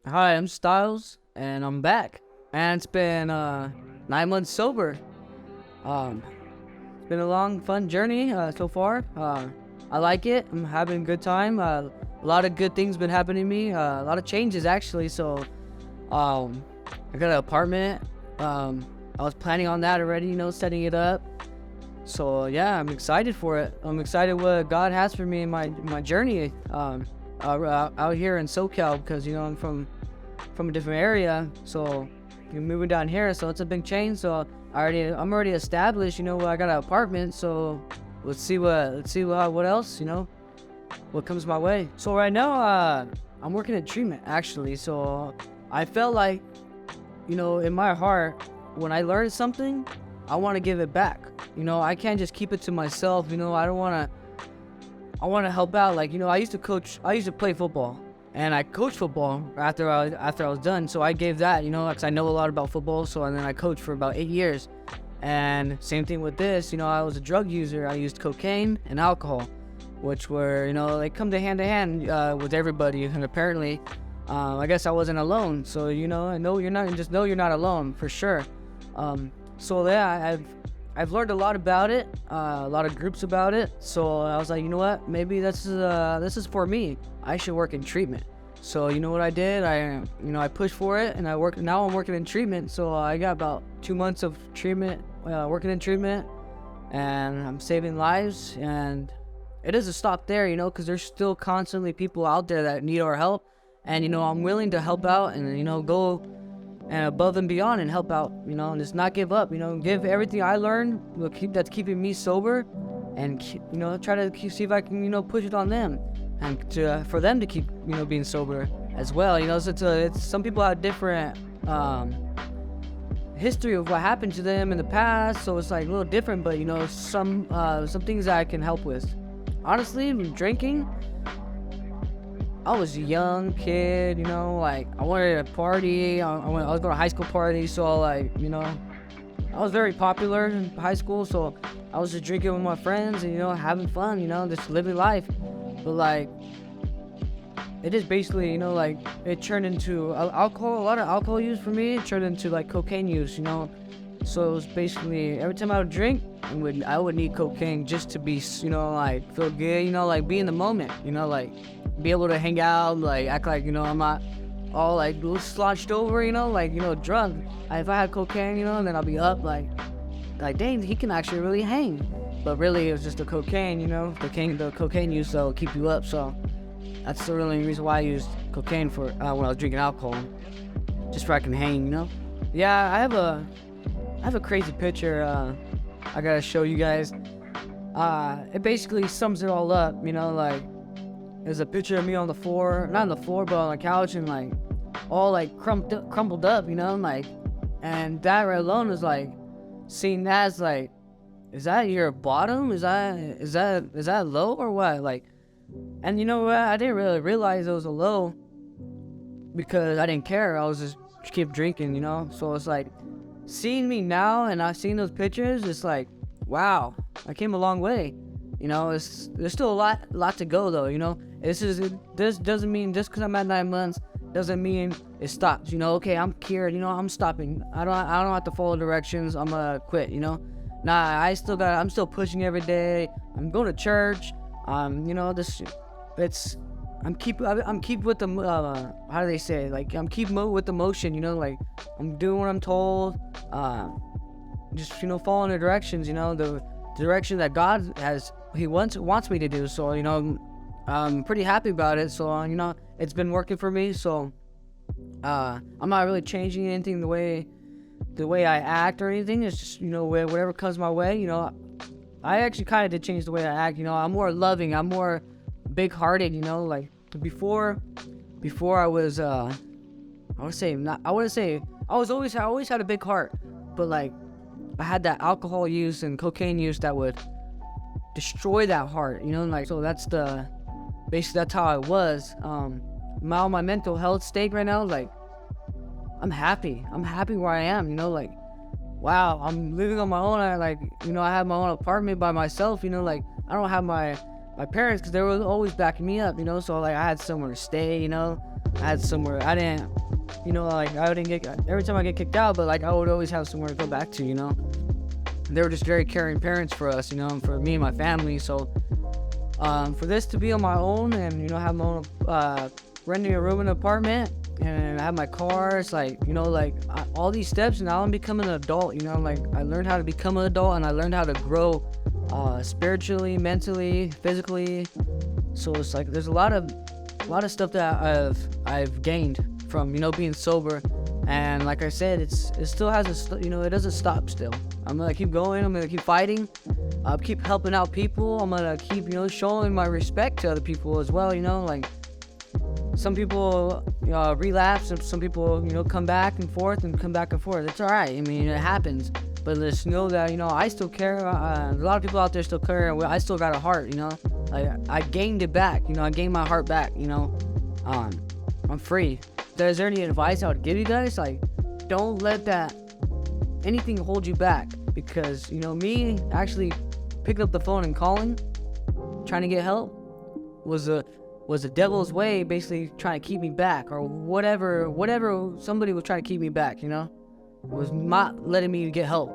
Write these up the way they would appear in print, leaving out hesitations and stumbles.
Hi, I'm Styles, and I'm back. And it's been 9 months sober. Um, it's been a long, fun journey so far. I like it. I'm having a good time. A lot of good things been happening to me. A lot of changes actually. So, I got an apartment. I was planning on that already. Setting it up. So yeah, I'm excited for it. I'm excited what God has for me in my journey. Out here in SoCal because I'm from a different area, so you're moving down here, so it's a big change. So I'm already established. I got an apartment, so let's see what else what comes my way. So right now I'm working at treatment actually. So I felt like in my heart, when I learn something, I want to give it back. I can't just keep it to myself. I want to help out. Like, I used to play football, and I coached football after I was done. So I gave that, because I know a lot about football. And then I coached for about 8 years. And same thing with this, I was a drug user. I used cocaine and alcohol, which were, they come to hand with everybody. And apparently, I guess I wasn't alone. So, I know you're not alone for sure. So yeah, I've learned a lot about it, a lot of groups about it. So I was like, you know what? Maybe this is for me. I should work in treatment. So you know what I did? I pushed for it, and now I'm working in treatment. So I got about 2 months of treatment, working in treatment, and I'm saving lives. And it doesn't stop there, because there's still constantly people out there that need our help. And I'm willing to help out and go and above and beyond and help out, and just not give up, give everything I learned, that's keeping me sober, and try to see if I can, push it on them, and for them to keep, being sober as well. So it's some people have different history of what happened to them in the past, so it's like a little different, but some things that I can help with. Honestly, drinking, I was a young kid, I wanted to party. I was going to high school parties, so I was very popular in high school, so I was just drinking with my friends and, having fun, just living life. But it is basically, it turned into alcohol, a lot of alcohol use for me. It turned into cocaine use, So it was basically every time I would drink, I would need cocaine just to be, feel good, be in the moment, be able to hang out, act like, I'm not all slouched over, drunk. If I had cocaine, then I'll be up like dang, he can actually really hang. But really, it was just the cocaine, the cocaine use that'll keep you up. So that's the only reason why I used cocaine for when I was drinking alcohol, just so I can hang, Yeah, I have a crazy picture I gotta show you guys. It basically sums it all up, there's a picture of me on the floor, not on the floor, but on the couch, and all crumpled up, and that right alone is seeing that as is that your bottom? Is that low or what? And you know what? I didn't really realize it was a low because I didn't care. I was just keep drinking, So it's seeing me now, and I've seen those pictures. It's wow, I came a long way. There's still a lot to go though. This doesn't mean just because I'm at 9 months doesn't mean it stops. Okay, I'm cured. I'm stopping. I don't have to follow directions. I'm gonna quit. Nah, I'm still pushing every day. I'm going to church. I'm keep with the how do they say it? I'm keep with the motion. I'm doing what I'm told. Just following the directions. The direction that God wants me to do. So I'm pretty happy about it. So it's been working for me. So I'm not really changing anything the way I act or anything. It's just whatever comes my way. I actually kind of did change the way I act. I'm more loving. I'm more big-hearted. Before I was I always had a big heart, but I had that alcohol use and cocaine use that would destroy that heart, so that's how I was. My mental health state right now, I'm happy where I am, wow, I'm living on my own. I have my own apartment by myself, I don't have my parents because they were always backing me up, so I had somewhere to stay, I had somewhere. I didn't you know, like I wouldn't get every time I get kicked out, but like I would always have somewhere to go back to, you know. They were just very caring parents for us, you know, and for me and my family. So for this to be on my own and, you know, have my own renting a room in an apartment and I have my car, it's like, you know, like all these steps, and now I'm becoming an adult, you know, like I learned how to become an adult, and I learned how to grow spiritually, mentally, physically. So it's like there's a lot of stuff that I've gained from, you know, being sober. And like I said, it still has a, you know, it doesn't stop still. I'm gonna keep going. I'm gonna keep fighting. I'll keep helping out people. I'm gonna keep, you know, showing my respect to other people as well. You know, like some people relapse, and some people, you know, come back and forth and come back and forth. It's all right. I mean, it happens. But just know that, you know, I still care. A lot of people out there still care. I still got a heart. You know, like I gained it back. You know, I gained my heart back. You know, I'm free. Is there any advice I would give you guys? Like, don't let anything hold you back, because, you know, me actually picking up the phone and calling, trying to get help, was the devil's way, basically trying to keep me back, or whatever somebody was trying to keep me back, you know, was not letting me get help,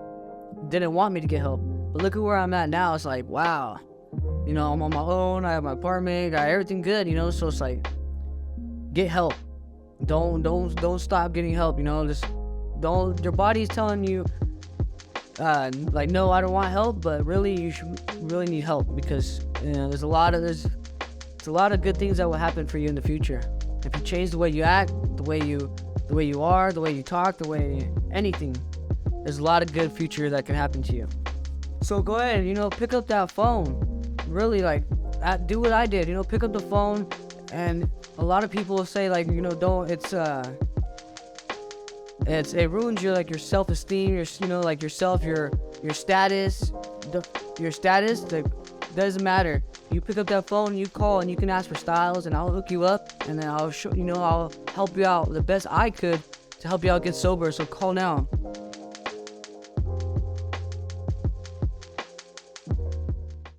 didn't want me to get help. But look at where I'm at now. It's like, wow, you know, I'm on my own, I have my apartment, got everything good, you know. So it's like, get help. Don't stop getting help, you know. Just don't, your body's telling you like, no, I don't want help, but really you should really need help, because, you know, there's a lot of good things that will happen for you in the future if you change the way you act, the way you are, the way you talk, the way anything. There's a lot of good future that can happen to you. So go ahead, you know, pick up that phone. Really, like, do what I did, you know, pick up the phone. And a lot of people will say, like, you know, don't, it ruins your, like, your self-esteem, your, you know, like yourself, your status, your status, like, doesn't matter. You pick up that phone, you call, and you can ask for Styles, and I'll hook you up, and then I'll show, you know, I'll help you out the best I could to help you out get sober. So call now.